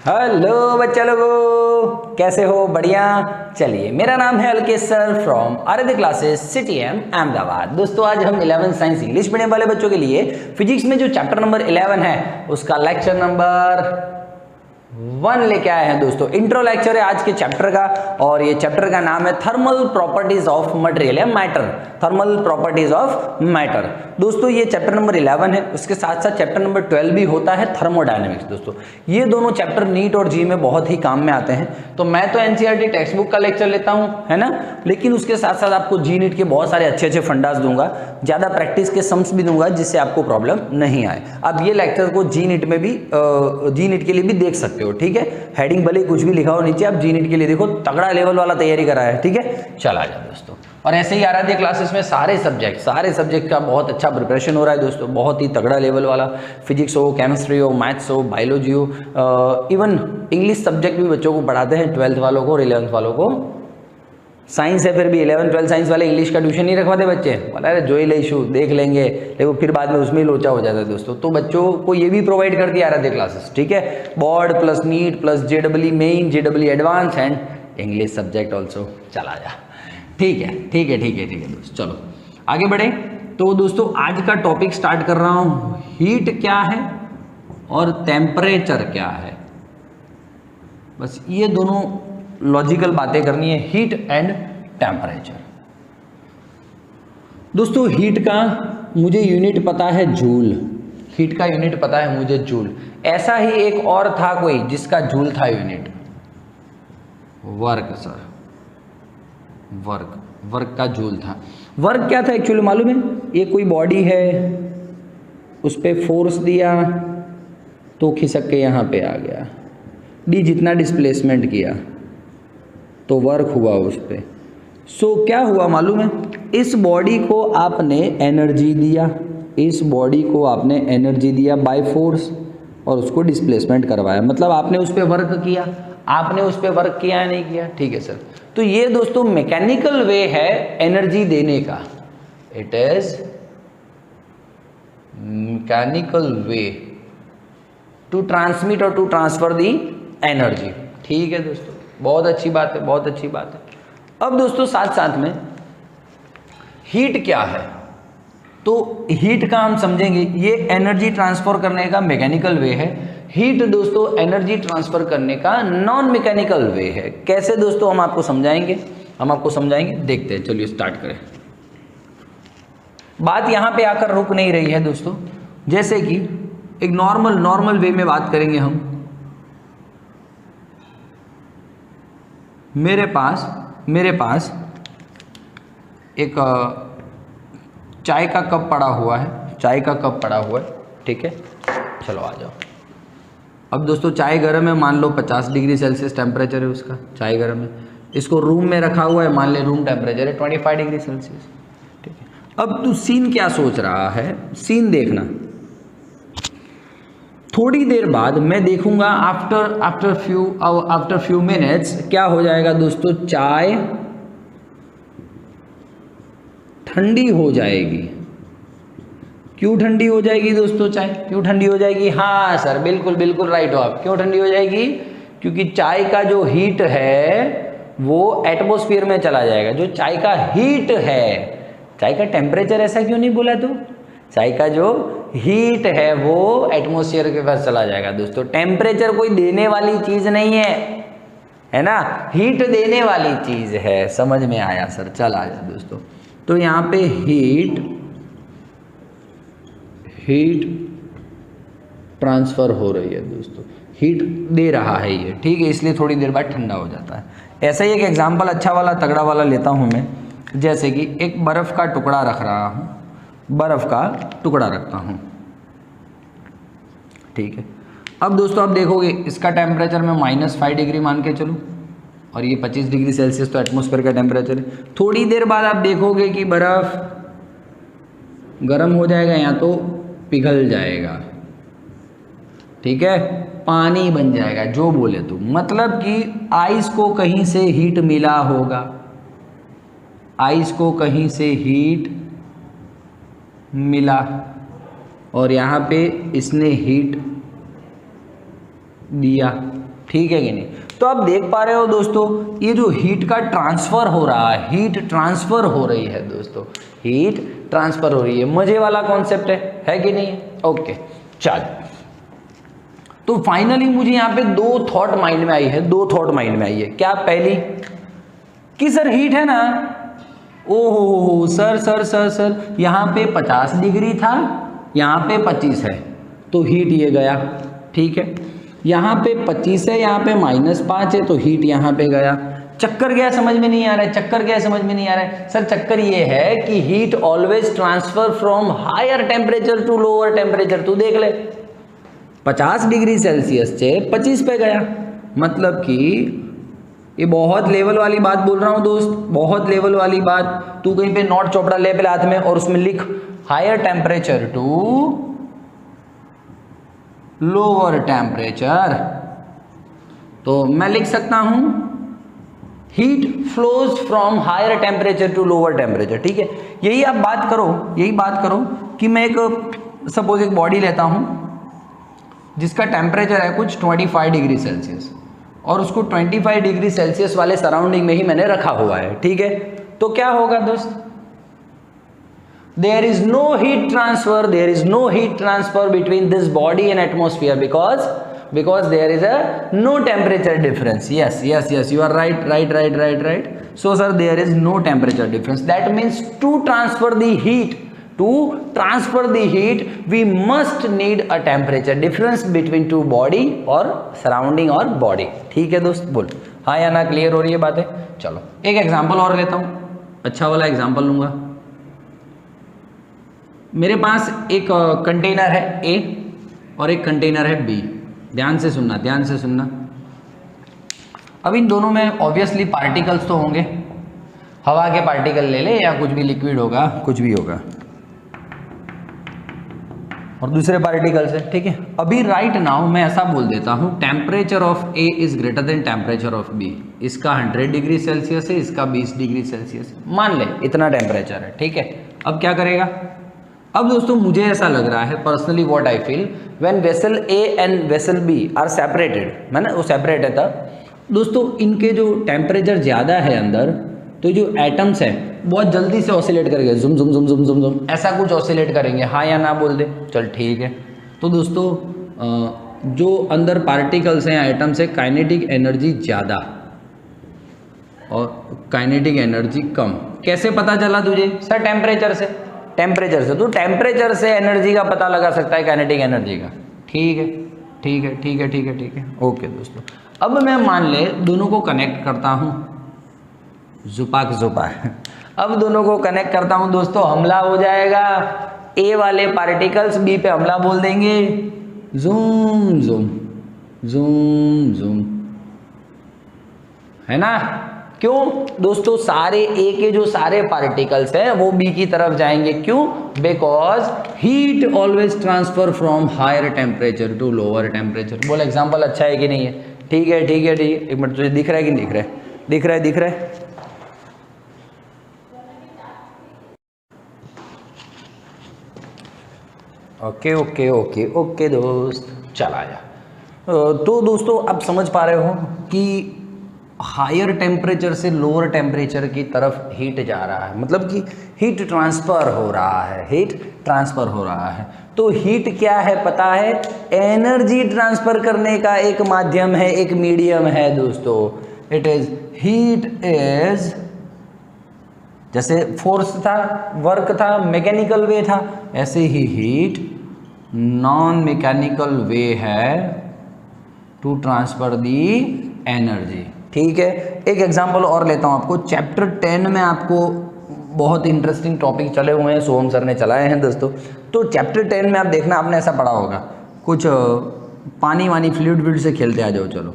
Hello बच्चा लोगों, कैसे हो? बढ़िया। चलिए, मेरा नाम है अलकेश सर फ्रॉम आराध्य क्लासेस CTM अहमदाबाद। दोस्तों, आज हम 11 साइंस इंग्लिश मीडियम वाले बच्चों के लिए फिजिक्स में जो चैप्टर नंबर 11 है उसका लेक्चर नंबर 1 लेके आए हैं। दोस्तों, इंट्रो लेक्चर है आज के चैप्टर का और ये चैप्टर का नाम है थर्मल प्रॉपर्टीज ऑफ मटेरियल या matter. Thermal properties of matter. दोस्तों, ये चैप्टर नंबर 11 है। उसके साथ साथ चैप्टर नंबर 12 भी होता है, थर्मोडायनेमिक्स। दोस्तों, ये दोनों चैप्टर नीट और जी में बहुत ही काम में आते हैं। तो मैं तो NCERT टेक्स्ट बुक का लेक्चर लेता हूँ, है ना, लेकिन उसके साथ साथ आपको जी नीट के बहुत सारे अच्छे अच्छे फंडास दूंगा, ज़्यादा प्रैक्टिस के सम्स भी दूंगा जिससे आपको प्रॉब्लम नहीं आए। अब ये लेक्चर को जी नीट में भी जी नीट के लिए भी देख सकते हो, ठीक है। हेडिंग भले कुछ भी लिखा हो नीचे, आप जी नीट के लिए देखो, तगड़ा लेवल वाला तैयारी करा है, ठीक है। चला जाए दोस्तों। और ऐसे ही आराध्य क्लासेस में सारे सब्जेक्ट का बहुत अच्छा प्रिपरेशन हो रहा है दोस्तों, बहुत ही तगड़ा लेवल वाला। फिजिक्स हो, केमिस्ट्री हो, मैथ्स हो, बायोलॉजी हो, इवन इंग्लिश सब्जेक्ट भी बच्चों को पढ़ाते हैं, 12th वालों को और 11th वालों को। साइंस है फिर भी 11 12 साइंस वाले इंग्लिश का ट्यूशन नहीं रखवाते बच्चे, बोला अरे जो ही ले इशू देख लेंगे, लेकिन फिर बाद में उसमें ही लोचा हो जाता है दोस्तों। तो बच्चों को ये भी प्रोवाइड कर दिया आराध्य क्लासेस, ठीक है। Board plus NEET plus JEE main, JEE advance and English subject also. चला जा, ठीक है दोस्त। चलो आगे बढ़े। तो दोस्तों, आज का टॉपिक स्टार्ट कर रहा हूं, हीट क्या है और टेम्परेचर क्या है। बस ये दोनों लॉजिकल बातें करनी है, हीट एंड टेम्परेचर। दोस्तों, हीट का मुझे यूनिट पता है जूल। हीट का यूनिट पता है मुझे जूल। ऐसा ही एक और था कोई जिसका जूल था यूनिट, वर्क। सर वर्क का जूल था। वर्क क्या था एक्चुअली मालूम है? ये कोई बॉडी है, उस पर फोर्स दिया तो खिसक के यहाँ पे आ गया, डी जितना डिस्प्लेसमेंट किया तो वर्क हुआ उस पर। सो क्या हुआ मालूम है? इस बॉडी को आपने एनर्जी दिया, इस बॉडी को आपने एनर्जी दिया बाय फोर्स और उसको डिस्प्लेसमेंट करवाया, मतलब आपने उस पर वर्क किया। आपने उस पर वर्क किया या नहीं किया? ठीक है सर। तो ये दोस्तों मैकेनिकल वे है एनर्जी देने का। It is mechanical way to transmit और टू ट्रांसफर दी एनर्जी। ठीक है दोस्तों, बहुत अच्छी बात है, बहुत अच्छी बात है। अब दोस्तों, साथ साथ में हीट क्या है, तो हीट का हम समझेंगे। ये एनर्जी ट्रांसफर करने का मैकेनिकल वे है। हीट दोस्तों एनर्जी ट्रांसफर करने का नॉन मैकेनिकल वे है। कैसे दोस्तों, हम आपको समझाएंगे, देखते हैं। चलिए स्टार्ट करें। बात यहां पे आकर रुक नहीं रही है दोस्तों। जैसे कि एक नॉर्मल वे में बात करेंगे हम। मेरे पास एक चाय का कप पड़ा हुआ है, ठीक है। चलो आ जाओ। अब दोस्तों, चाय गर्म है, मान लो 50 डिग्री सेल्सियस टेम्परेचर है उसका, चाय गर्म है। इसको रूम में रखा हुआ है, मान ले रूम टेम्परेचर है 25 डिग्री सेल्सियस, ठीक है। अब तू सीन क्या सोच रहा है, सीन देखना। थोड़ी देर बाद मैं देखूंगा आफ्टर फ्यू मिनट्स क्या हो जाएगा दोस्तों, चाय ठंडी हो जाएगी। क्यों ठंडी हो जाएगी दोस्तों चाय? क्यों ठंडी हो जाएगी? हाँ सर, बिल्कुल राइट हो आप। क्यों ठंडी हो जाएगी? क्योंकि चाय का जो हीट है वो एटमॉस्फेयर में चला जाएगा। जो चाय का हीट है, चाय का टेम्परेचर ऐसा क्यों नहीं बोला तू? चाय का जो हीट है वो एटमॉस्फेयर के पास चला जाएगा दोस्तों। टेम्परेचर कोई देने वाली चीज नहीं है ना, हीट देने वाली चीज है। समझ में आया सर? चल आ जा दोस्तों। तो यहाँ पे हीट ट्रांसफर हो रही है दोस्तों, हीट दे रहा है ये, ठीक है। इसलिए थोड़ी देर बाद ठंडा हो जाता है। ऐसा ही एक एग्जांपल अच्छा वाला तगड़ा वाला लेता हूँ मैं। जैसे कि एक बर्फ़ का टुकड़ा रख रहा हूँ, रखता हूँ, ठीक है। अब दोस्तों आप देखोगे इसका टेम्परेचर मैं -5 डिग्री मान के चलूँ और ये 25 डिग्री सेल्सियस तो एटमॉस्फेयर का टेम्परेचर है। थोड़ी देर बाद आप देखोगे कि बर्फ़ गर्म हो जाएगा या तो पिघल जाएगा, ठीक है, पानी बन जाएगा, जो बोले तो। मतलब कि आइस को कहीं से हीट मिला होगा, आइस को कहीं से हीट मिला और यहाँ पे इसने हीट दिया, ठीक है कि नहीं। तो आप देख पा रहे हो दोस्तों, ये जो हीट का ट्रांसफर हो रहा है, हीट ट्रांसफर हो रही है दोस्तों, हीट ट्रांसफर हो रही है। मजे वाला कॉन्सेप्ट है कि नहीं? ओके चल, तो फाइनली मुझे यहाँ पे दो थॉट माइंड में आई है, दो थॉट माइंड में आई है। क्या? पहली कि सर हीट है ना, ओहो सर सर सर सर यहाँ पे 50 डिग्री था, यहाँ पे 25 है, तो हीट ये गया, ठीक है। यहाँ पे 25 है, यहाँ पे -5 है, तो हीट यहाँ पे गया। चक्कर क्या समझ में नहीं आ रहा है? चक्कर क्या समझ में नहीं आ रहा है? सर चक्कर ये है कि heat always transfer from higher temperature to lower temperature. तू देख ले, 50 डिग्री सेल्सियस से 25 पे गया, मतलब कि ये बहुत लेवल वाली बात बोल रहा हूँ दोस्त, बहुत लेवल वाली बात। तू कहीं पे नोट चोपड़ा ले पहले हाथ में और उसमें लिख higher temperature to lower temperature, तो मैं लिख सकता हूं heat flows from higher temperature to lower temperature, ठीक है। यही आप बात करो, यही बात करो कि मैं एक सपोज एक बॉडी लेता हूं जिसका टेम्परेचर है कुछ 25 डिग्री सेल्सियस और उसको 25 डिग्री सेल्सियस वाले सराउंडिंग में ही मैंने रखा हुआ है, ठीक है। तो क्या होगा दोस्त? There is no heat transfer, there is no heat transfer between this body and atmosphere because there is a no temperature difference. Yes, you are right. So sir, there is no temperature difference. That means to transfer the heat, we must need a temperature difference between two body or surrounding or body. ठीक है दोस्त, बोल हाँ या ना, clear हो रही है बातें? चलो एक एग्जाम्पल और लेता हूँ, अच्छा वाला एग्जाम्पल लूंगा। मेरे पास एक कंटेनर है A और एक कंटेनर है B। ध्यान से सुनना, ध्यान से सुनना। अब इन दोनों में ऑब्वियसली पार्टिकल्स तो होंगे, हवा के पार्टिकल ले ले या कुछ भी लिक्विड होगा, कुछ भी होगा, और दूसरे पार्टिकल्स है, ठीक है। अभी राइट नाउ मैं ऐसा बोल देता हूँ, temperature of A is greater than temperature of B। इसका 100 डिग्री सेल्सियस है, इसका 20 डिग्री सेल्सियस, मान ले इतना टेम्परेचर है, ठीक है। अब क्या करेगा? अब दोस्तों मुझे ऐसा लग रहा है personally what I feel when vessel A and vessel B are separated, मैंने वो सेपरेट है तब दोस्तों इनके जो टेम्परेचर ज़्यादा है अंदर, तो जो एटम्स हैं बहुत जल्दी से ऑसिलेट करेंगे, जुम जुम जुम जुम जुम जुम ऐसा कुछ ऑसिलेट करेंगे, हाँ या ना बोल दे, चल ठीक है। तो दोस्तों जो अंदर पार्टिकल्स हैं, एटम्स है, काइनेटिक एनर्जी ज़्यादा और काइनेटिक एनर्जी कम। कैसे पता चला तुझे? सर टेम्परेचर से, टेम्परेचर से। तो टेम्परेचर से एनर्जी का पता लगा सकता है, काइनेटिक एनर्जी का, ठीक है ठीक है ठीक है ठीक है ठीक है, ओके दोस्तों। अब मैं मान ले दोनों को कनेक्ट करता हूँ, जुपाक जुपा अब दोनों को कनेक्ट करता हूँ दोस्तों, हमला हो जाएगा। ए वाले पार्टिकल्स बी पे हमला बोल देंगे, जूम जूम जूम जूम, है ना? क्यों दोस्तों? सारे ए के जो सारे पार्टिकल्स हैं वो बी की तरफ जाएंगे, क्यों? Because heat always transfer from higher temperature to lower temperature. बोल एग्जांपल अच्छा है कि नहीं है? ठीक है ठीक है ठीक है। एक मिनट, तुझे दिख रहा है कि नहीं दिख रहा है? दिख रहा है, दिख रहा है। ओके ओके ओके ओके दोस्त, चला जा। तो दोस्तों आप समझ पा रहे हो कि हायर टेम्परेचर से लोअर टेम्परेचर की तरफ हीट जा रहा है, मतलब कि हीट ट्रांसफ़र हो रहा है, हीट ट्रांसफ़र हो रहा है। तो हीट क्या है पता है? एनर्जी ट्रांसफ़र करने का एक माध्यम है, एक मीडियम है दोस्तों। इट इज़ हीट इज, जैसे फोर्स था, वर्क था, मैकेनिकल वे था, ऐसे ही हीट नॉन मैकेनिकल वे है टू ट्रांसफ़र दी एनर्जी, ठीक है। एक एग्जांपल और लेता हूँ आपको। चैप्टर 10 में आपको बहुत इंटरेस्टिंग टॉपिक चले हुए हैं, सोहम सर ने चलाए हैं दोस्तों। तो चैप्टर 10 में आप देखना, आपने ऐसा पढ़ा होगा कुछ पानी वानी फ्लूइड व्लूइड से खेलते आ जाओ। चलो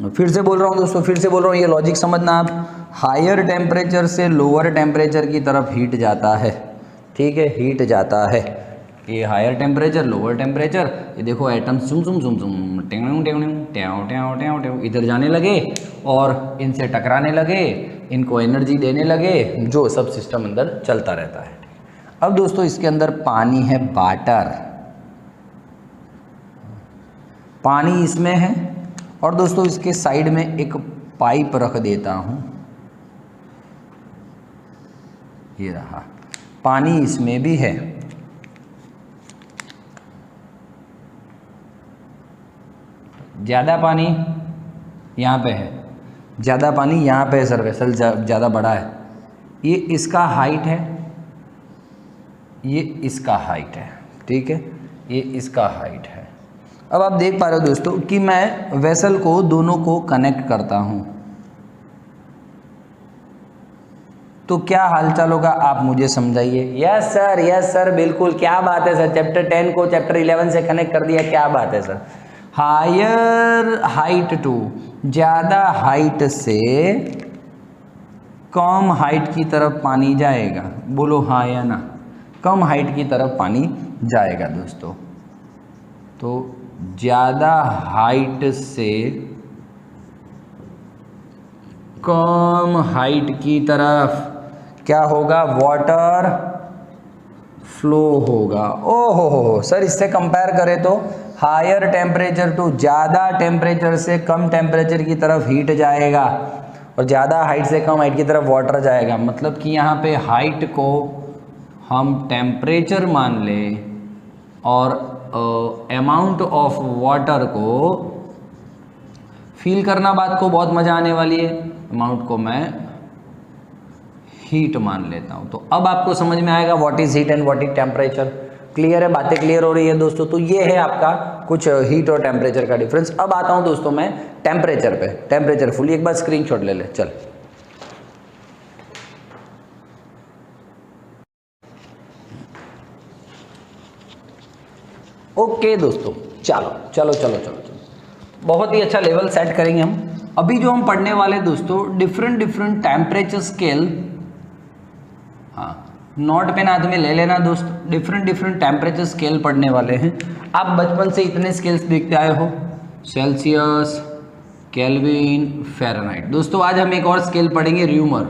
फिर से बोल रहा हूँ दोस्तों, फिर से बोल रहा हूँ, ये लॉजिक समझना आप। हायर टेम्परेचर से लोअर टेम्परेचर की तरफ हीट जाता है, ठीक है, हीट जाता है। ये हायर टेम्परेचर, लोअर टेम्परेचर, ये देखो एटम्स जुम जुम जुम जुम टेंग टेंग ट्याव ट्याव ट्याव ट्याव इधर जाने लगे और इनसे टकराने लगे, इनको एनर्जी देने लगे, जो सब सिस्टम अंदर चलता रहता है। अब दोस्तों इसके अंदर पानी है, वाटर, पानी इसमें है और दोस्तों इसके साइड में एक पाइप रख देता हूँ, ये रहा, पानी इसमें भी है। ज़्यादा पानी यहाँ पे है, ज़्यादा पानी यहाँ पे है सर, वेसल ज़्यादा बड़ा है। ये इसका हाइट है, ये इसका हाइट है, ठीक है, ये इसका हाइट है। अब आप देख पा रहे हो दोस्तों कि मैं वेसल को दोनों को कनेक्ट करता हूँ, तो क्या हालचाल होगा आप मुझे समझाइए। यस सर, बिल्कुल, क्या बात है सर, चैप्टर 10 को चैप्टर 11 से कनेक्ट कर दिया, क्या बात है सर। हायर हाइट टू, ज़्यादा हाइट से कम हाइट की तरफ पानी जाएगा, बोलो हाँ या ना, कम हाइट की तरफ पानी जाएगा दोस्तों। तो ज़्यादा हाइट से कम हाइट की तरफ क्या होगा, वाटर फ्लो होगा। ओहो हो सर, इससे कंपेयर करें तो हायर टेम्परेचर टू, ज़्यादा टेम्परेचर से कम टेम्परेचर की तरफ हीट जाएगा और ज़्यादा हाइट से कम हाइट की तरफ वाटर जाएगा। मतलब कि यहाँ पे हाइट को हम टेम्परेचर मान लें और अमाउंट ऑफ वाटर को फील करना, बात को बहुत मज़ा आने वाली है, अमाउंट को मैं हीट मान लेता हूँ। तो अब आपको समझ में आएगा what is heat and what is temperature. Clear है, बातें क्लियर हो रही है दोस्तों। तो ये है आपका कुछ हीट और टेम्परेचर का डिफरेंस। अब आता हूँ दोस्तों मैं टेम्परेचर पे, टेम्परेचर फुल, एक बार स्क्रीनशॉट ले ले, चल। ओके दोस्तों, चलो, बहुत ही अच्छा लेवल सेट करेंगे हम। अभी जो हम पढ़ने वाले दोस्तों डिफरेंट टेम्परेचर स्केल, हाँ नोट पेन हाथ में ले लेना दोस्तों, डिफरेंट टेम्परेचर स्केल पढ़ने वाले हैं। आप बचपन से इतने स्केल्स देखते आए हो, सेल्सियस, केल्विन, फ़ारेनहाइट। दोस्तों आज हम एक और स्केल पढ़ेंगे, र्यूमर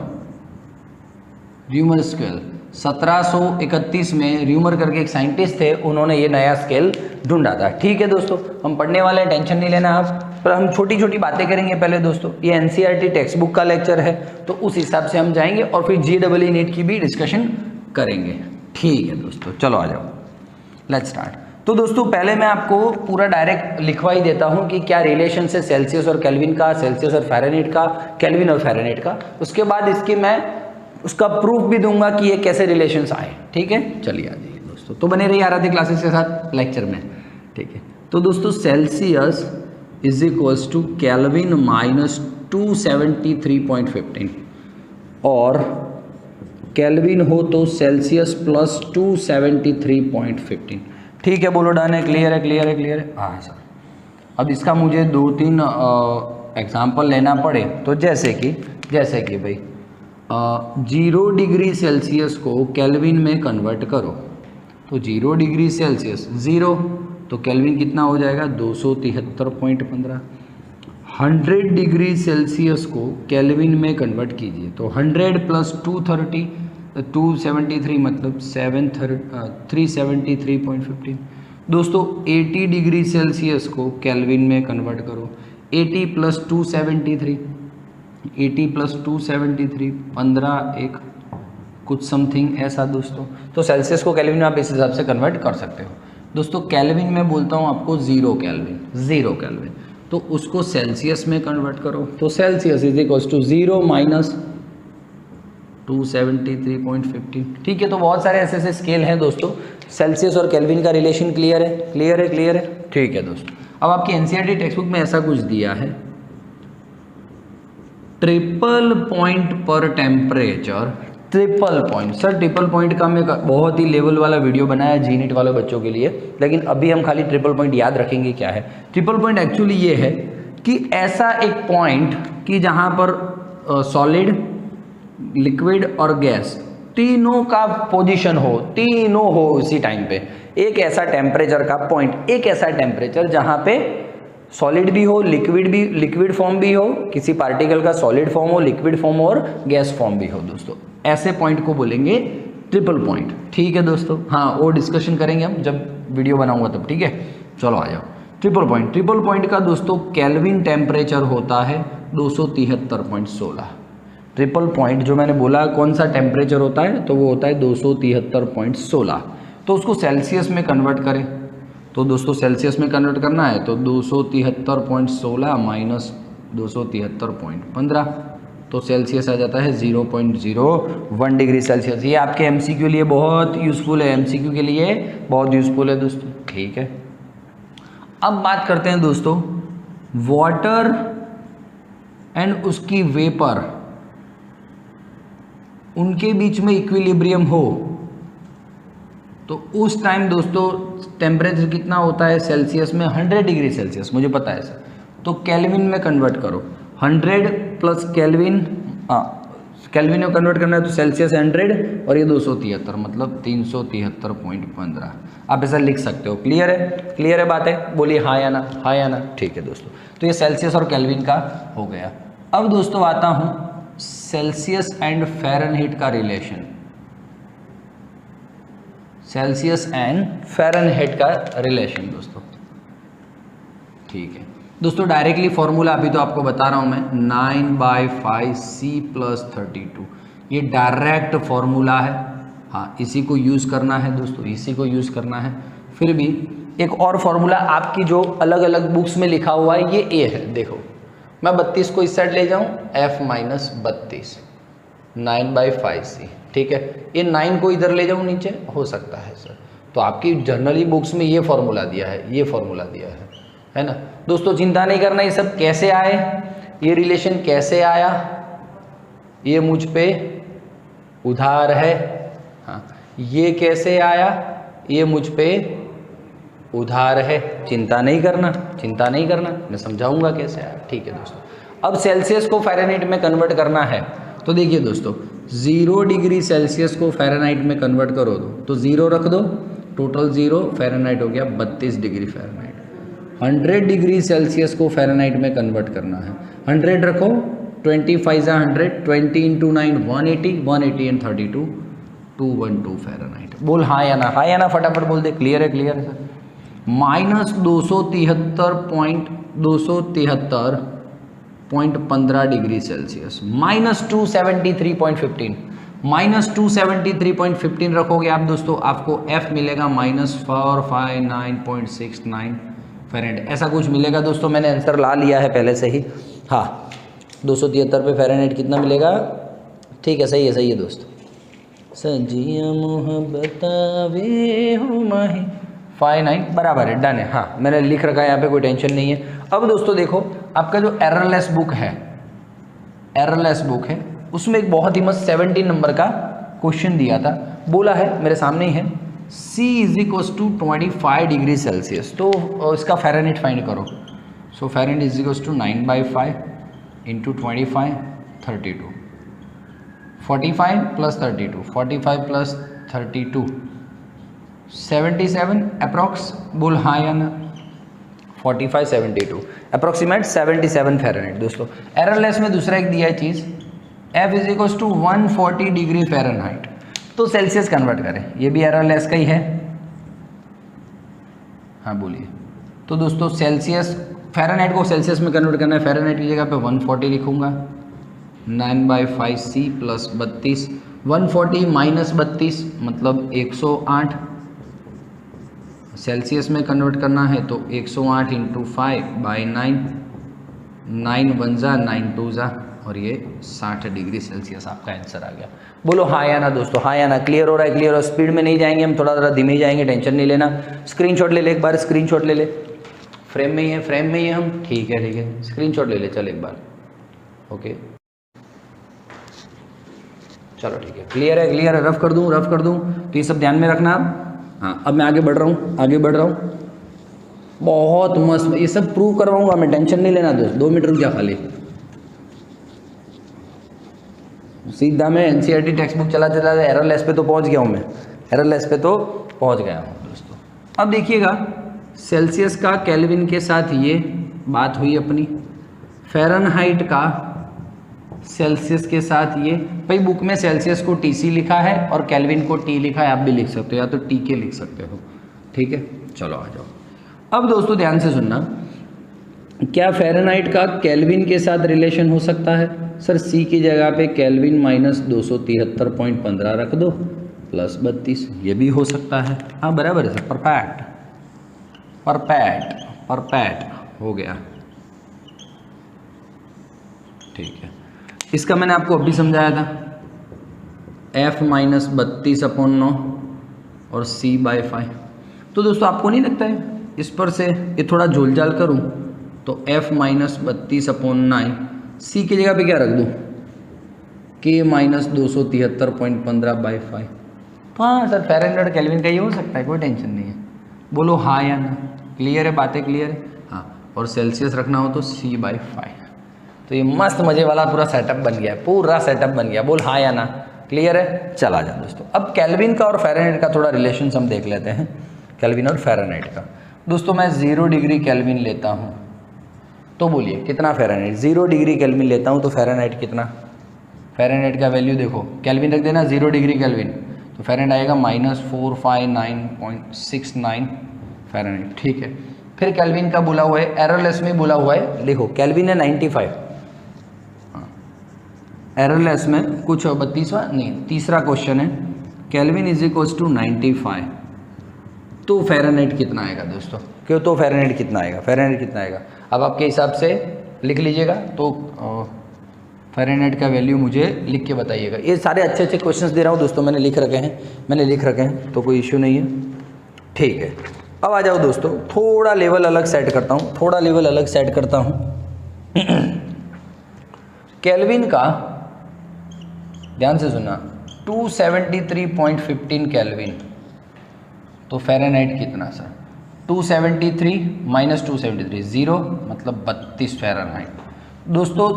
स्केल। 1731 में र्यूमर करके एक साइंटिस्ट थे, उन्होंने ये नया स्केल ढूंढा था। ठीक है दोस्तों, हम पढ़ने वाले हैं, टेंशन नहीं लेना आप, पर हम छोटी बातें करेंगे पहले दोस्तों। ये एनसीईआरटी टेक्स्ट बुक का लेक्चर है, तो उस हिसाब से हम जाएंगे और फिर जेईई नीट की भी डिस्कशन करेंगे। ठीक है दोस्तों, चलो आ जाओ, लेट्स स्टार्ट। तो दोस्तों पहले मैं आपको पूरा डायरेक्ट लिखवा ही देता हूँ कि क्या रिलेशन है सेल्सियस और केल्विन का, सेल्सियस और फ़ारेनहाइट का, केल्विन और फ़ारेनहाइट का। उसके बाद इसकी मैं उसका प्रूफ भी दूंगा कि ये कैसे रिलेशंस आए। ठीक है, चलिए आ जाइए दोस्तों। तो बने रहिए आराध्य क्लासेस के साथ लेक्चर में। ठीक है, तो दोस्तों Celsius is equals to Kelvin minus 273.15 और केल्विन हो तो सेल्सियस प्लस 273.15। ठीक है, बोलो डन है, क्लियर है। हाँ सर, अब इसका मुझे 2-3 एग्जाम्पल लेना पड़े, तो जैसे कि भाई 0 डिग्री सेल्सियस को केल्विन में कन्वर्ट करो, तो 0 डिग्री सेल्सियस 0, तो केल्विन कितना हो जाएगा 273.15। 100 डिग्री सेल्सियस को केल्विन में कन्वर्ट कीजिए, तो 100 प्लस 230 273 मतलब 373.15। दोस्तों 80 डिग्री सेल्सियस को केल्विन में कन्वर्ट करो, 80 प्लस 273 15 एक कुछ समथिंग ऐसा दोस्तों। तो सेल्सियस को केल्विन में आप इस हिसाब से कन्वर्ट कर सकते हो दोस्तों। केल्विन में बोलता हूँ आपको 0 केल्विन, तो उसको सेल्सियस में कन्वर्ट करो, तो Celsius is equals to 0 minus 273.15। ठीक है, तो बहुत सारे ऐसे स्केल हैं दोस्तों। सेल्सियस और केल्विन का रिलेशन क्लियर है। ठीक है दोस्तों, अब आपकी एनसीईआरटी टेक्स्ट बुक में ऐसा कुछ दिया है, ट्रिपल पॉइंट पर temperature. Triple point, sir triple point का मैं बहुत ही लेवल वाला वीडियो बनाया जी नीट वाले बच्चों के लिए, लेकिन अभी हम खाली ट्रिपल पॉइंट याद रखेंगे क्या है। ट्रिपल पॉइंट एक्चुअली ये है कि ऐसा एक पॉइंट कि जहाँ पर सॉलिड, लिक्विड और गैस तीनों का पोजीशन हो, तीनों हो उसी टाइम पे। एक ऐसा टेम्परेचर का पॉइंट, एक ऐसा टेम्परेचर जहाँ पे सॉलिड भी हो, लिक्विड फॉर्म भी हो, किसी पार्टिकल का सॉलिड फॉर्म हो, लिक्विड फॉर्म और गैस फॉर्म भी हो दोस्तों। ऐसे पॉइंट को बोलेंगे ट्रिपल पॉइंट। ठीक है दोस्तों, हाँ वो डिस्कशन करेंगे हम जब वीडियो बनाऊंगा तब। ठीक है, चलो आ जाओ। ट्रिपल पॉइंट का दोस्तों केल्विन टेम्परेचर होता है 273.16। ट्रिपल पॉइंट जो मैंने बोला कौन सा टेम्परेचर होता है, तो वो होता है 273.16। तो उसको सेल्सियस में कन्वर्ट करें, तो दोस्तों सेल्सियस में कन्वर्ट करना है तो 273.16 माइनस 273.15, तो सेल्सियस आ जाता है 0.01 डिग्री सेल्सियस। ये आपके एमसीक्यू लिए बहुत यूज़फुल है, एमसीक्यू के लिए बहुत यूज़फुल है दोस्तों, ठीक है। अब बात करते हैं दोस्तों वाटर एंड उसकी वेपर, उनके बीच में इक्विलिब्रियम हो तो उस टाइम दोस्तों टेम्परेचर कितना होता है सेल्सियस में, 100 डिग्री सेल्सियस, मुझे पता है सर। तो केल्विन में कन्वर्ट करो, 100 प्लस केल्विन, केल्विन में कन्वर्ट करना है तो सेल्सियस 100 और ये 273 मतलब 373.15। आप ऐसा लिख सकते हो। क्लियर है, क्लियर है बात है, बोलिए हाँ या ना, हाँ या ना, ठीक है दोस्तों। तो ये सेल्सियस और केल्विन का हो गया। अब दोस्तों आता हूँ सेल्सियस एंड फ़ारेनहीट का रिलेशन, सेल्सियस एंड फ़ारेनहीट का रिलेशन दोस्तों, ठीक है दोस्तों। डायरेक्टली फॉर्मूला अभी तो आपको बता रहा हूँ मैं, 9/5C+32, ये डायरेक्ट फॉर्मूला है। हाँ, इसी को यूज़ करना है दोस्तों, इसी को यूज़ करना है। फिर भी एक और फॉर्मूला आपकी जो अलग अलग बुक्स में लिखा हुआ है ये ए है, देखो मैं 32 को इस साइड ले जाऊँ, F-32 9/5C, ठीक है। ये 9 को इधर ले जाऊँ नीचे, हो सकता है सर। तो आपकी जनरली बुक्स में ये फॉर्मूला दिया है, ये फॉर्मूला दिया है ना दोस्तों। चिंता नहीं करना, ये सब कैसे आए, ये रिलेशन कैसे आया, ये मुझ पे उधार है। हाँ, ये कैसे आया, ये मुझ पे उधार है। चिंता नहीं करना, चिंता नहीं करना, मैं समझाऊंगा कैसे आया, ठीक है दोस्तों। अब सेल्सियस को फ़ारेनहीट में कन्वर्ट करना है, तो देखिए दोस्तों 0 डिग्री सेल्सियस को फ़ारेनहीट में कन्वर्ट करो तो 0 रख दो, टोटल 0, फ़ारेनहीट हो गया 32 डिग्री फ़ारेनहीट। 100 डिग्री सेल्सियस को फ़ारेनहीट में कन्वर्ट करना है, 100 रखो, 25 100, 20 × 9 180, 180 and 32 212 फ़ारेनहीट। बोल हाँ या ना, हाँ या ना, फटाफट बोल दे। क्लियर है, क्लियर है सर। -273.15 डिग्री सेल्सियस, -273.15, -273.15 रखोगे आप दोस्तों, आपको F मिलेगा -459.69 फ़ारेनहीट, ऐसा कुछ मिलेगा दोस्तों। मैंने आंसर ला लिया है पहले से ही। हाँ, 273 पे फ़ारेनहीट कितना मिलेगा, ठीक है, सही है, सही है दोस्तों। सजिया मोहब्बत वे हो माही 59 बराबर है, डन है। हाँ, मैंने लिख रखा है यहाँ पे, कोई टेंशन नहीं है। अब दोस्तों देखो आपका जो एररलेस बुक है, एररलेस बुक है, उसमें एक बहुत ही मस्त 17 नंबर का क्वेश्चन दिया था, बोला है मेरे सामने ही है, C = 25 डिग्री सेल्सियस, तो इसका फ़ारेनहीट फाइंड करो। सो फ़ारेनहीट = 9/5 × 25 32, 45 + 32, 45 + 32 77 अप्रॉक्स, बोल हाँ या ना। 45 72 अप्रॉक्सीमेट 77 फ़ारेनहीट दोस्तों। एररलेस में दूसरा एक दिया है चीज़, F = 140 डिग्री फ़ारेनहीट, तो सेल्सियस कन्वर्ट करें, ये भी एररलेस का ही है। हाँ बोलिए। तो दोस्तों सेल्सियस, फ़ारेनहीट को सेल्सियस में कन्वर्ट करना है, फ़ारेनहीट की जगह पे 140 लिखूंगा, 9/5C + 32, 140 - 32 मतलब 108, सेल्सियस में कन्वर्ट करना है तो 108 × 5/9, 9 1 जा 9 2 जा, और ये 60 डिग्री सेल्सियस आपका आंसर आ गया। बोलो हाँ या ना दोस्तों, हाँ या ना। क्लियर हो रहा है, क्लियर हो। स्पीड में नहीं जाएंगे हम, थोड़ा धीमे जाएंगे, टेंशन नहीं लेना। स्क्रीनशॉट ले ले एक बार, स्क्रीनशॉट ले ले, फ्रेम में ही है, फ्रेम में ही है हम, ठीक है, ठीक है, स्क्रीनशॉट ले ले चल एक बार, ओके चलो ठीक है। क्लियर है, क्लियर है, रफ कर दूँ, रफ कर दूँ, तो ये सब ध्यान में रखना आप। हाँ, अब मैं आगे बढ़ रहा हूँ, आगे बढ़ रहा हूँ, बहुत मस्त, ये सब प्रूव करवाऊंगा मैं, टेंशन नहीं लेना दोस्त। 2 मिनट रुक जा खाली, सीधा मैं NCERT टेक्स्ट बुक चला चला एररलेस पे तो पहुंच गया हूं मैं, एररलेस पे तो पहुंच गया हूं दोस्तों। अब देखिएगा सेल्सियस का केल्विन के साथ ये बात हुई अपनी, फ़ारेनहीट का सेल्सियस के साथ ये, भाई बुक में सेल्सियस को TC लिखा है और केल्विन को T लिखा है, आप भी लिख सकते हो, या तो TK लिख सकते हो, ठीक है। चलो आ जाओ। अब दोस्तों ध्यान से सुनना, क्या फ़ारेनहाइट का केल्विन के साथ रिलेशन हो सकता है? सर C की जगह पे केल्विन माइनस 273.15 रख दो प्लस 32, ये भी हो सकता है। हाँ बराबर है सर, परफेक्ट परफेक्ट परफेक्ट हो गया, ठीक है। इसका मैंने आपको अभी समझाया था, F माइनस 32/9 और C/5। तो दोस्तों आपको नहीं लगता है इस पर से ये थोड़ा झोलझाल करूं तो F माइनस 32/9, C की जगह पे क्या रख दूं, K माइनस 273.15/5। तो हाँ सर फ़ारेनहाइट केल्विन का ये हो सकता है, कोई टेंशन नहीं है। बोलो हाँ या ना, क्लियर है, बातें क्लियर है? हाँ, और सेल्सियस रखना हो तो C/5। तो ये मस्त मज़े वाला पूरा सेटअप बन गया, पूरा सेटअप बन गया। बोल हाँ या ना, क्लियर है? चला जा दोस्तों। अब केल्विन का और फ़ारेनहाइट का थोड़ा रिलेशन हम देख लेते हैं, केल्विन और फ़ारेनहाइट का। दोस्तों मैं 0 डिग्री केल्विन लेता हूँ तो बोलिए कितना फ़ारेनहाइट? 0 डिग्री केल्विन लेता हूँ तो फ़ारेनहाइट कितना? फ़ारेनहाइट का वैल्यू देखो, केल्विन रख देना 0 डिग्री केल्विन, तो फ़ारेनहाइट आएगा -459.69 फ़ारेनहाइट, ठीक है। फिर केल्विन का बोला हुआ है, एररलेस में बोला हुआ है, लिखो केल्विन है 95, एररलेस में कुछ 32वां नहीं, तीसरा क्वेश्चन है, केल्विन इज इक्वल्स टू 95, तो फ़ारेनहाइट कितना आएगा दोस्तों? क्यों तो फ़ारेनहाइट कितना आएगा? फ़ारेनहाइट कितना आएगा अब आपके हिसाब से लिख लीजिएगा, तो फ़ारेनहाइट का वैल्यू मुझे लिख के बताइएगा। ये सारे अच्छे अच्छे क्वेश्चंस दे रहा हूँ दोस्तों, मैंने लिख रखे हैं, तो कोई इश्यू नहीं है, ठीक है। अब आ जाओ दोस्तों, थोड़ा लेवल अलग सेट करता हूँ, केल्विन का ध्यान से सुनना, 273.15 केल्विन, तो फ़ारेनहाइट कितना सर? 273 माइनस 273 0, मतलब 32 फ़ारेनहाइट। दोस्तों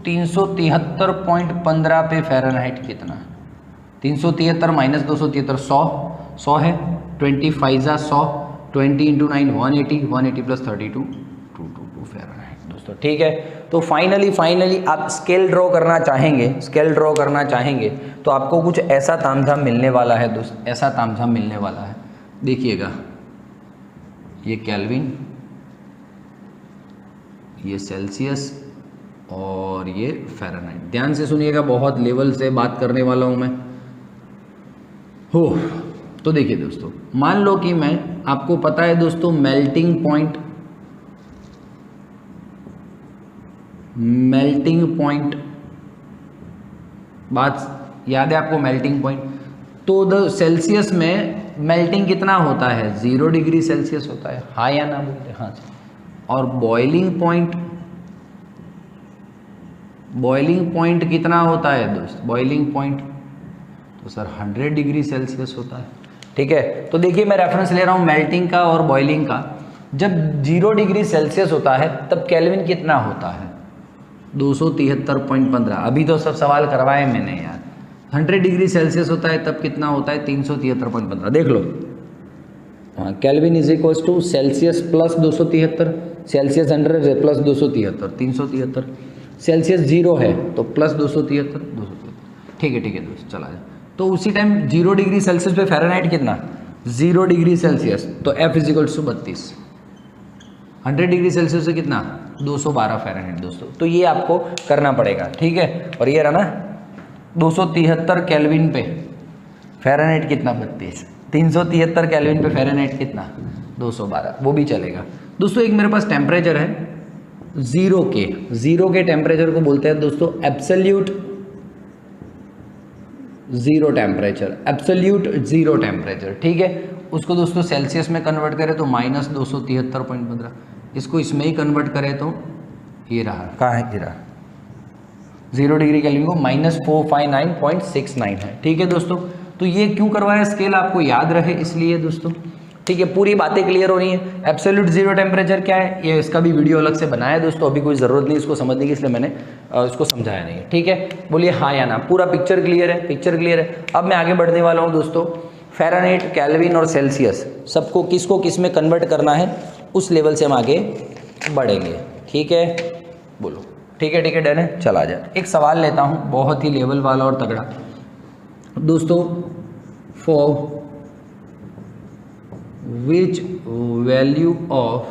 373.15 पे फ़ारेनहाइट कितना? 373 माइनस 273 100 है, 25 100, 20 × 9 180, 180 प्लस 32 222 फ़ारेनहाइट दोस्तों, ठीक है। तो फाइनली आप स्केल ड्रॉ करना चाहेंगे तो आपको कुछ ऐसा तामझाम मिलने वाला है दोस्त, ऐसा तामझाम मिलने वाला है। देखिएगा, ये केल्विन, ये सेल्सियस और ये फ़ारेनहाइट। ध्यान से सुनिएगा, बहुत लेवल से बात करने वाला हूँ मैं। हो तो देखिए दोस्तों, मान लो कि मैं, आपको पता है दोस्तों मेल्टिंग पॉइंट, बात याद है आपको मेल्टिंग पॉइंट? तो द सेल्सियस में मेल्टिंग कितना होता है? 0 डिग्री सेल्सियस होता है, हाँ या ना बोलते? हाँ सर। और बॉइलिंग पॉइंट कितना होता है दोस्त? बॉइलिंग पॉइंट तो सर 100 डिग्री सेल्सियस होता है, ठीक है। तो देखिए मैं रेफरेंस ले रहा हूँ मेल्टिंग का और बॉइलिंग का। जब 0 डिग्री सेल्सियस होता है तब केल्विन कितना होता है? 273.15। अभी तो सब सवाल करवाए मैंने यार। 100 डिग्री सेल्सियस होता है तब कितना होता है? 373.15। देख लो, हाँ, Kelvin is equals to Celsius plus 273, Celsius 100 है प्लस 273 373, सेल्सियस 0 है तो प्लस 273 ठीक है दोस्त, चला जाए। तो उसी टाइम 0 डिग्री सेल्सियस पे फ़ारेनहाइट कितना? 0 डिग्री सेल्सियस, तो F is equals to 32। 100 degree Celsius से कितना? 212 फ़ारेनहाइट दोस्तों। तो ये आपको करना पड़ेगा, ठीक है। और ये रहा ना 273 केल्विन पे फ़ारेनहाइट कितना? 32। 373 केल्विन पे फ़ारेनहाइट कितना? 212, वो भी चलेगा दोस्तों। एक मेरे पास टेम्परेचर है 0 के टेम्परेचर को बोलते हैं दोस्तों एब्सोल्यूट ज़ीरो टेम्परेचर, ठीक है। उसको दोस्तों सेल्सियस में कन्वर्ट करें तो -273.15, इसको इसमें ही कन्वर्ट करें तो ये रहा, कहाँ है? ये रहा 0 डिग्री केल्विन को -459.69 है, ठीक है दोस्तों। तो ये क्यों करवाया स्केल, आपको याद रहे इसलिए दोस्तों, ठीक है। पूरी बातें क्लियर हो रही हैं। एब्सोल्यूट ज़ीरो टेम्परेचर क्या है, ये इसका भी वीडियो अलग से बनाया है दोस्तों, अभी कोई ज़रूरत नहीं इसको समझने की, इसलिए मैंने इसको समझाया नहीं है, ठीक है। बोलिए हाँ या ना, पूरा पिक्चर क्लियर है? पिक्चर क्लियर है। अब मैं आगे बढ़ने वाला हूँ दोस्तों। फ़ारेनहाइट, केल्विन और सेल्सियस सबको किसको किस में कन्वर्ट करना है, उस लेवल से हम आगे बढ़ेंगे, ठीक है। बोलो ठीक है डन है। चला जाए, एक सवाल लेता हूँ बहुत ही लेवल वाला और तगड़ा दोस्तों। विच वैल्यू ऑफ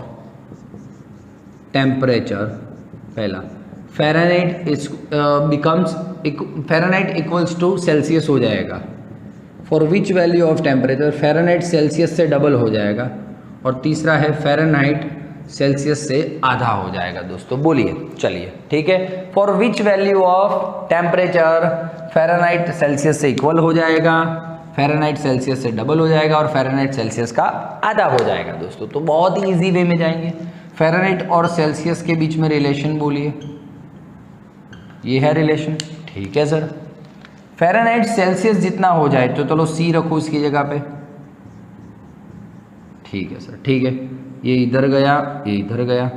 टेम्परेचर, पहला Fahrenheit is becomes Fahrenheit equals to Celsius हो जाएगा, for which value of temperature Fahrenheit Celsius से डबल हो जाएगा, और तीसरा है फ़ारेनहाइट सेल्सियस से आधा हो जाएगा। दोस्तों बोलिए, चलिए ठीक है, for which value of temperature Fahrenheit Celsius से इक्वल हो जाएगा, फ़ारेनहाइट सेल्सियस से डबल हो जाएगा, और फ़ारेनहाइट सेल्सियस का आधा हो जाएगा। दोस्तों तो बहुत ही ईजी वे में जाएंगे। फ़ारेनहाइट और सेल्सियस के बीच में रिलेशन बोलिए, ये है रिलेशन, ठीक है सर। फ़ारेनहाइट सेल्सियस जितना हो जाए तो चलो सी रखो इसकी जगह पे, ठीक है सर, ठीक है, ये इधर गया, ये इधर गया,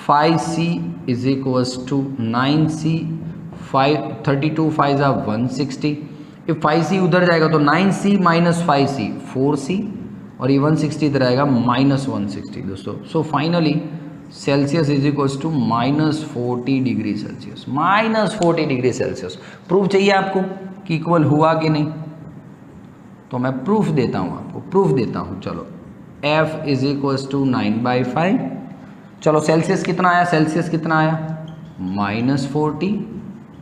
5C is equals to 9C, 32 5 160, ये 5C उधर जाएगा तो 9C माइनस 5C 4C, और ये 160 इधर आएगा माइनस 160। दोस्तों so finally Celsius is equals to -40 degree Celsius, -40 degree Celsius. Proof चाहिए आपको कि इक्वल हुआ कि नहीं, तो मैं प्रूफ देता हूँ आपको, प्रूफ देता हूँ। चलो F इज इक्वल्स टू 9/5, चलो सेल्सियस कितना आया, सेल्सियस कितना आया -40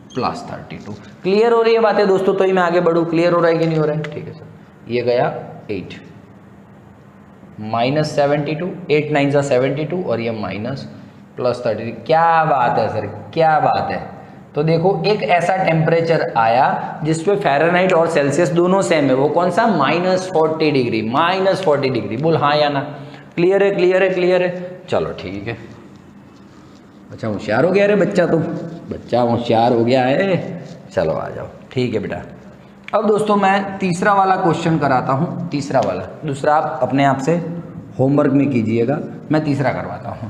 + 32। क्लियर हो रही है बातें दोस्तों? तो ही मैं आगे बढ़ूँ, क्लियर हो रहा है कि नहीं हो रहा है? ठीक है सर, ये गया 8 -72, 8 9 72, और ये +32। क्या बात है सर, क्या बात है। तो देखो एक ऐसा टेम्परेचर आया जिसपे फ़ारेनहाइट और सेल्सियस दोनों सेम है, वो कौन सा, -40 डिग्री, -40 डिग्री। बोल हाँ या ना, क्लियर है, क्लियर है, क्लियर है। चलो ठीक है, अच्छा होशियार हो गया रे बच्चा, तो बच्चा होशियार हो गया है। चलो आ जाओ, ठीक है बेटा। अब दोस्तों मैं तीसरा वाला क्वेश्चन कराता हूँ, तीसरा वाला, दूसरा आप अपने आप से होमवर्क में कीजिएगा, मैं तीसरा करवाता हूँ।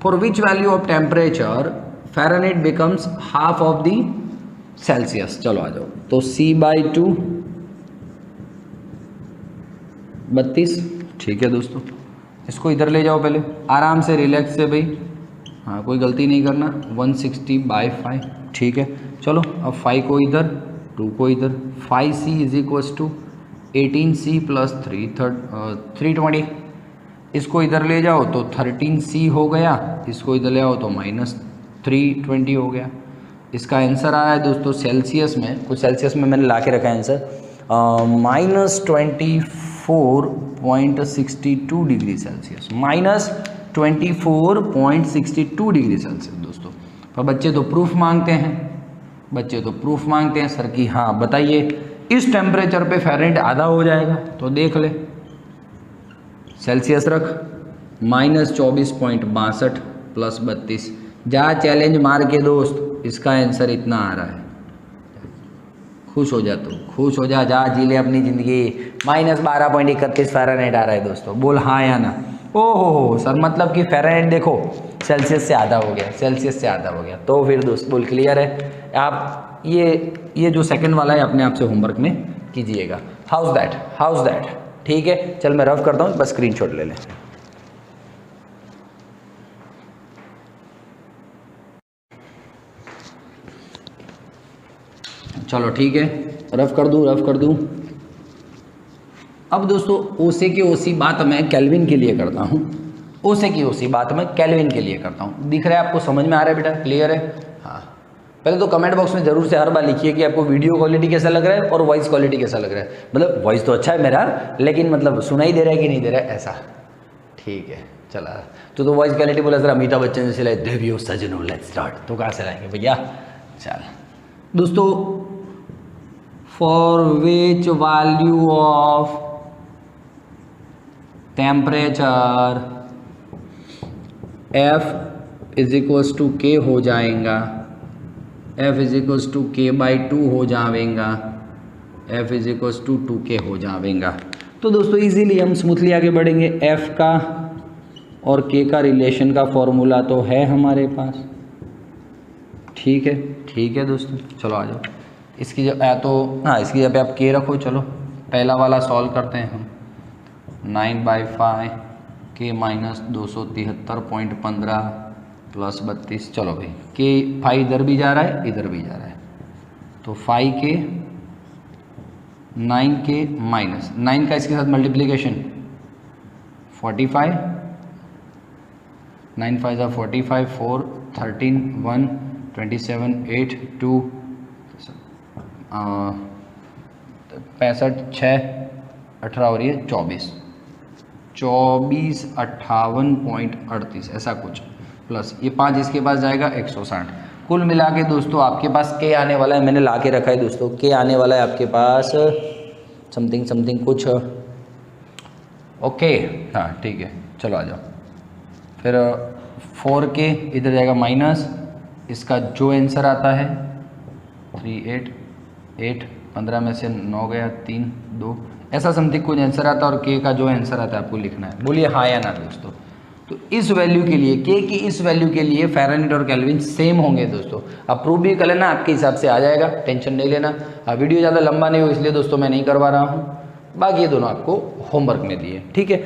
For which value of temperature Fahrenheit becomes half of the Celsius. चलो आ जाओ, तो C/2 32, ठीक है दोस्तों। इसको इधर ले जाओ पहले, आराम से, रिलैक्स से भाई, हाँ कोई गलती नहीं करना। 160/5, ठीक है। चलो अब 5 को इधर, 2 को इधर, 5C is equals to 18C + 320। इसको इधर ले जाओ तो 13C हो गया, इसको इधर ले आओ तो -320 हो गया। इसका आंसर आ रहा है दोस्तों सेल्सियस में, कुछ सेल्सियस में मैंने ला के रखा है answer, -24.62 degree Celsius, -24.62 degree Celsius. दोस्तों पर बच्चे तो प्रूफ मांगते हैं, बच्चे तो प्रूफ मांगते हैं सर कि हाँ बताइए इस टेम्परेचर पे फ़ारेनहाइट आधा हो जाएगा, तो देख ले, सेल्सियस रख, -24.62 + 32, जा चैलेंज मार के दोस्त, इसका आंसर इतना आ रहा है। खुश हो जा, तू खुश हो जा, जा जी ले अपनी ज़िंदगी। -12.31 फ़ारेनहाइट आ रहा है दोस्तों, बोल हाँ या ना। ओहो सर, मतलब कि फ़ारेनहाइट देखो सेल्सियस से आधा हो गया, सेल्सियस से आधा हो गया, तो फिर दोस्त बोल क्लियर है। आप ये जो सेकंड वाला है अपने आप से होमवर्क में कीजिएगा। हाउस दैट, हाउस दैट, ठीक है। चल मैं रफ करता हूँ, बस स्क्रीनशॉट ले लें। चलो ठीक है, रफ कर दूँ, रफ कर दूँ। अब दोस्तों ओसे की ओसी बात मैं केल्विन के लिए करता हूँ, ओसे की ओसी बात मैं केल्विन के लिए करता हूँ। दिख रहा है आपको, समझ में आ रहा है बेटा, क्लियर है? हाँ, पहले तो कमेंट बॉक्स में जरूर से हर बार लिखिए कि आपको वीडियो क्वालिटी कैसा लग रहा है और वॉइस क्वालिटी कैसा लग रहा है। मतलब वॉइस तो अच्छा है मेरा, लेकिन मतलब सुनाई दे रहा है कि नहीं दे रहा है, ऐसा, ठीक है। चला तो वॉइस क्वालिटी बोला सर अमिताभ बच्चन जैसे लाए, देवियो सजनो लेट्स स्टार्ट, तो कहाँ से लाएंगे भैया? चल दोस्तों, for which value of temperature F is equals to K हो जाएगा, F is equals to K/2 हो जाएगा, F is equals to 2K हो जाएगा। तो दोस्तों इजीली हम स्मूथली आगे बढ़ेंगे। F का और K का रिलेशन का फॉर्मूला तो है हमारे पास, ठीक है, ठीक है दोस्तों। चलो आ जाओ, इसकी जगह तो हाँ, इसकी जगह पे आप K रखो। चलो पहला वाला सॉल्व करते हैं हम। 9/5 K - 273.15 + 32। चलो भाई, K 5 इधर भी जा रहा है, इधर भी जा रहा है, तो 5K 9K -9 का इसके साथ मल्टीप्लिकेशन 45, 9 5 जा 45, 4 13 1 27 8 2 65 6 18 और ये 24 58.38 ऐसा कुछ, प्लस ये 5 इसके पास जाएगा 160। कुल मिला के दोस्तों आपके पास के आने वाला है, मैंने ला के रखा है दोस्तों, के आने वाला है आपके पास समथिंग कुछ। ओके हाँ ठीक है, चलो आ जाओ। फिर 4K इधर जाएगा माइनस, इसका जो आंसर आता है 3 8 8, 15 में से 9 गया 3 2, ऐसा समथिंग कुछ आंसर आता है, और के का जो आंसर आता है आपको लिखना है। बोलिए हाँ या ना दोस्तों। तो इस वैल्यू के लिए, के की इस वैल्यू के लिए फ़ारेनहाइट और केल्विन सेम होंगे दोस्तों। आप प्रूव भी कर लेना, आपके हिसाब से आ जाएगा, टेंशन नहीं लेना। वीडियो ज़्यादा लंबा नहीं हो इसलिए दोस्तों मैं नहीं करवा रहा हूँ, बाकी ये दोनों आपको होमवर्क में दिए, ठीक है।